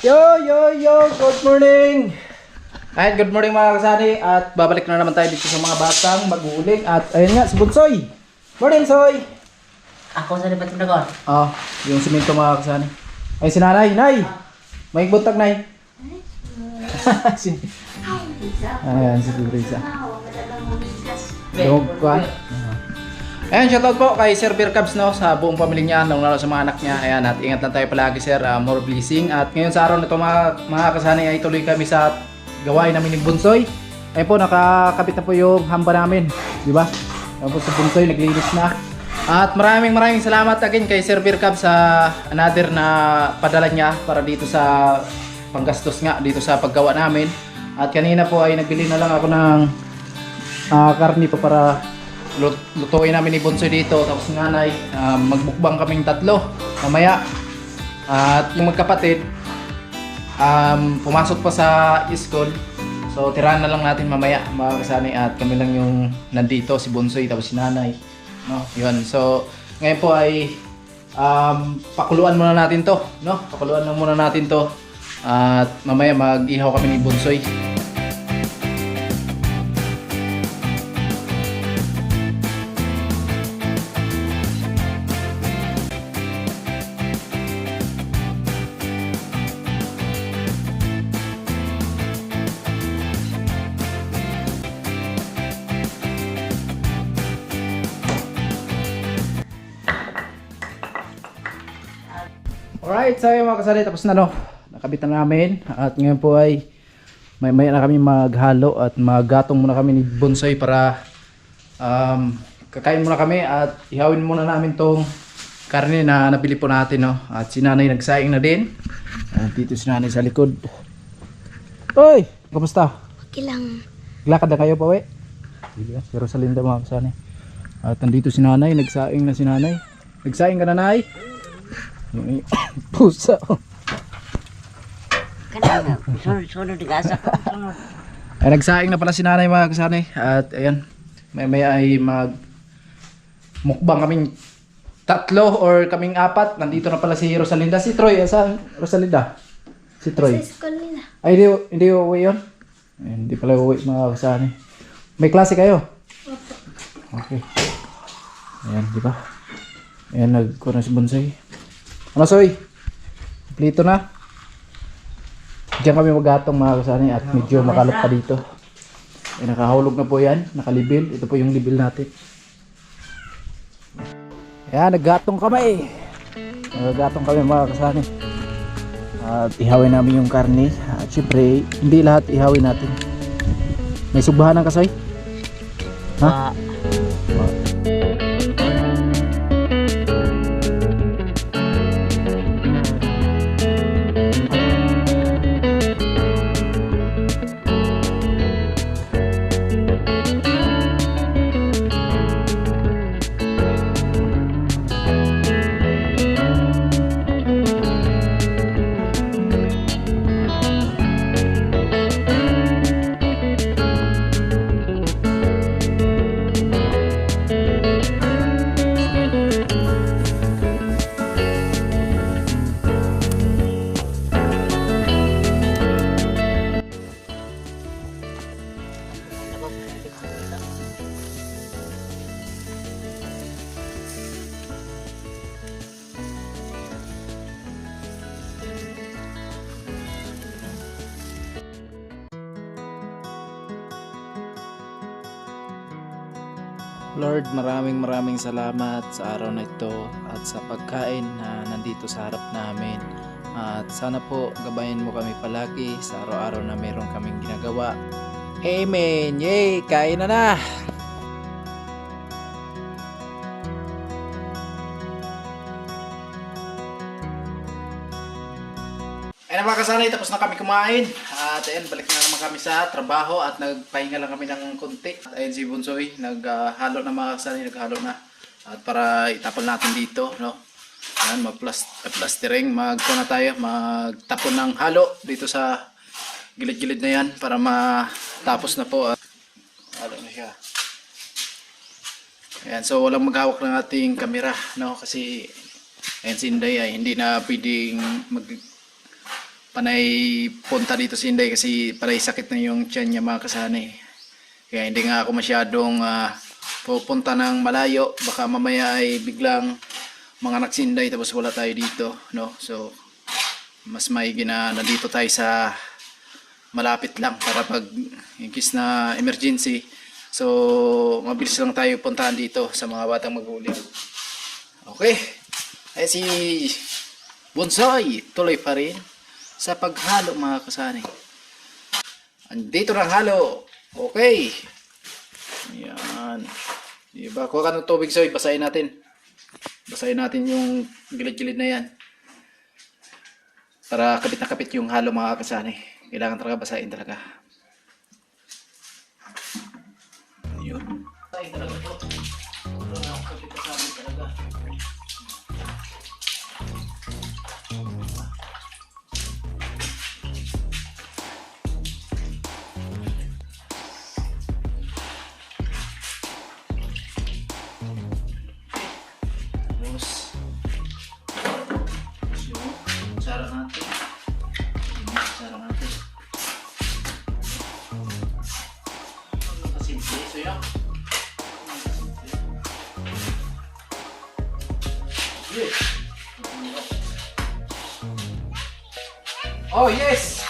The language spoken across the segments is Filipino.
Yo, good morning! Ay, good morning mga kasani. At babalik na naman tayo dito sa mga batang mag-uuling. At ayun nga, si Bunsoy. Morning, Soy! Ako sa lipat na kon. Oh, yung simento mga kasani. Ay, si Nanay. Nay! May buntag, Nay. Ayan, si Risa. Dog ko. Ayan, shoutout po kay Sir Beer Cubs, no, sa buong pamilya niya, lalo sa mga anak niya. Ayan, at ingat lang tayo palagi, Sir. More blessing. At ngayon sa araw na ito mga kasani ay tuloy kami sa gawain namin ni Bunsoy. Ayun po, nakakabit na po yung hamba namin. Di ba? Ayun po sa Bunsoy, naglinis na. At maraming salamat again kay Sir Beer Cubs sa another na padala niya para dito sa panggastos nga, dito sa paggawa namin. At kanina po ay nagbili na lang ako ng karni po para lutuin namin ni Bunsoy dito. Tapos nanay, magbukbang kaming tatlo mamaya. At yung magkapatid pumasok pa sa school, so tirahan na lang natin mamaya mga kasani. At kami lang yung nandito, si Bunsoy tapos si nanay, no? Yun, so ngayon po ay pakuluan muna natin to, no? Pakuluan lang muna natin to. At mamaya mag-ihaw kami ni Bunsoy. Alright, so yung mga kasali, tapos na, no? Nakabit na namin. At ngayon po ay may na kami maghalo at maggatong muna kami ni Bunsoy para kakain muna kami at ihawin muna namin tong karne na nabili po natin, no? At si nanay nagsaing na din. At dito si nanay sa likod. Oy! Kamusta? Okay lang. Lakad na kayo pa, we? Pero sa linda mga kasali. At nandito si nanay, nagsaing na si nanay. Nagsaing ka na, nay? Yung pusa. Kanina, sunod gasa ko. Ay, nagsaing na pala si nanay mga kasanay. At ayan, may ay mukbang kaming tatlo or kaming apat. Nandito na pala si Rosalinda. Si Troy, saan Rosalinda? Si Troy. Sa school nila. Ay, hindi uuwi yun? Ay, hindi pala uuwi mga kasanay. May klase kayo? Okay. Ayan, di ba? Ayan, nagkuha na si Bunsoy. Ano, Soy? Plito na. Diyan kami maggatong mga kasani at medyo makalap pa dito. Eh, nakahulog na po yan, nakalibil. Ito po yung libil natin. Ayan, naggatong kami. Naggatong kami mga kasani. At ihawin namin yung karne. At syempre, hindi lahat ihawin natin. May subahan ng kasoy? Ha? Lord, maraming salamat sa araw na ito at sa pagkain na nandito sa harap namin. At sana po gabayan mo kami palagi sa araw-araw na meron kaming ginagawa. Amen! Yay! Kain na! Ayun mga kasanay, tapos na kami kumain. At ayun, balik na naman kami sa trabaho at nagpahinga lang kami ng konti. At ayun si Bunsoy, naghalo na mga kasanay, naghalo na. At para itapon natin dito, no? Ayan, mag-plastering, magko na tayo, magtapon ng halo dito sa gilid-gilid na yan para matapos na po. Halo na siya. Ayan, so walang maghawak ng ating kamera, no? Kasi ayun si Inday ay hindi na pwedeng panay punta dito si Inday kasi panay sakit na yung tiyan niya mga kasani. Kaya hindi nga ako masyadong pupunta ng malayo. Baka mamaya ay biglang manganak si Inday tapos wala tayo dito, no? So mas maigi na nandito tayo sa malapit lang para pag in case na emergency. So mabilis lang tayo puntahan dito sa mga batang magulang. Okay. Ay si Bonsoy tuloy pa rin sa paghalo mga kasani. Andito ng halo. Okay. Ayan. Diba? Kuha ka ng tubig, Soy. Basahin natin. Basahin natin yung gilid-gilid na yan. Para kapit na kapit yung halo mga kasani. Kailangan talaga basahin talaga. Ayun. Basahin talaga po. Para kapit na kapit talaga. Sarang natin. Sarang natin. Ano kasi so yun? Oh yes.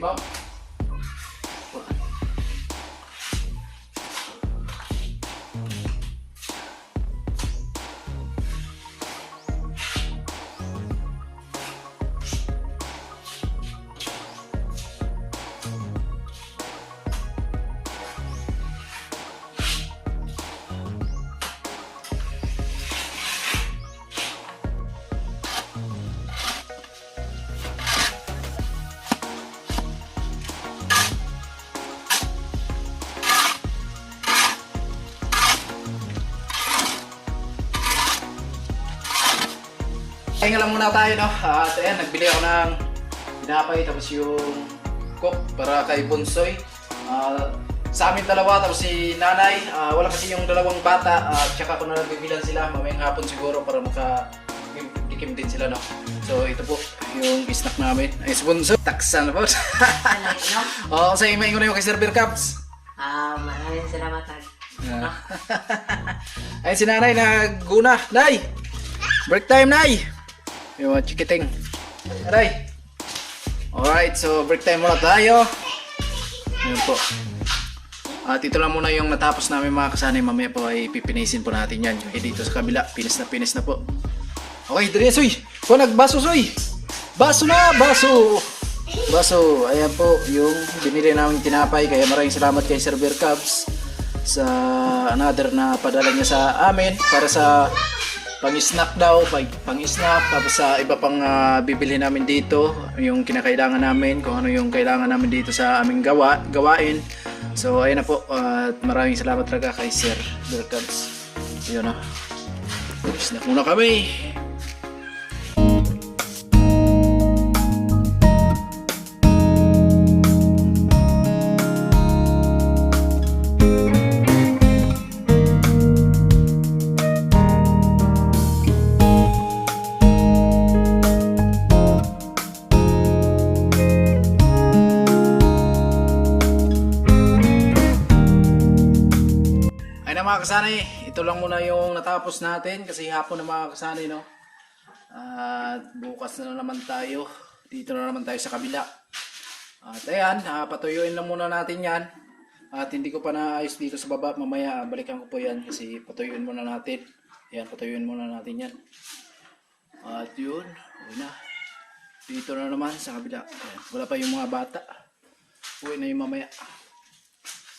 Bob. Pahinga lang muna tayo, no? At ayan, nagbili ako ng tinapay tapos yung coke para kay Bonsoy. Sa amin dalawa tapos si nanay. Wala kasi yung dalawang bata. Tsaka ko na lang bibilan sila mamayang hapon siguro para makadikim din sila, no? So ito po yung snack namin. Ay, si Bonsoy. Taksan na po. Oo, sa imayin ko na yung kay Server Cubs. Maraming salamat. Ay, si nanay naguna. Nay! Break time, nay! Yung mga chikiting. Aray! Alright, so break time muna tayo. Ayun po. At ito lang muna yung natapos namin mga kasani. Mamaya po ay pipinisin po natin yan. Yung dito sa kabila, pinis na po. Okay, dali Soy! Kung nagbaso, Soy! Baso na! Baso! Baso! Ayan po yung binili namin tinapay. Kaya maraming salamat kay Server Cubs sa another na padala niya sa amin para sa pang-snack daw, pang-snack, tapos sa iba pang bibili namin dito, yung kinakailangan namin, kung ano yung kailangan namin dito sa aming gawain. So ayun na po, at maraming salamat talaga kay Sir Berkabs. Yun na. Snack muna kami. Mga kasani, ito lang muna yung natapos natin kasi hapon na mga kasani, no? At bukas na naman tayo, dito na naman tayo sa kabila. At ayan, patuyuin lang muna natin yan. At hindi ko pa naayos dito sa baba, mamaya balikan ko po yan kasi patuyuin muna natin. Ayan, patuyuin muna natin yan. At yun, uwi na. Dito na naman sa kabila. Ayan, wala pa yung mga bata. Uwi na yung mamaya.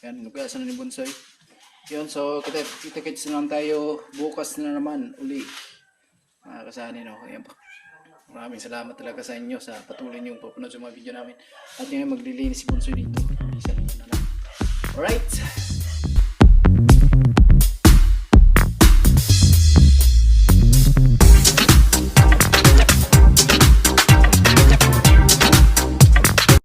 Ayan, nagkasan na ni Bonsoy. Yun, so kita-kits na lang tayo bukas na naman uli. Mga kasani, no? Ayan po. Maraming salamat talaga sa inyo sa patuloy niyong papanood sa mga video namin. At ngayon maglilinis si Bunso dito. Isa na lang. Alright.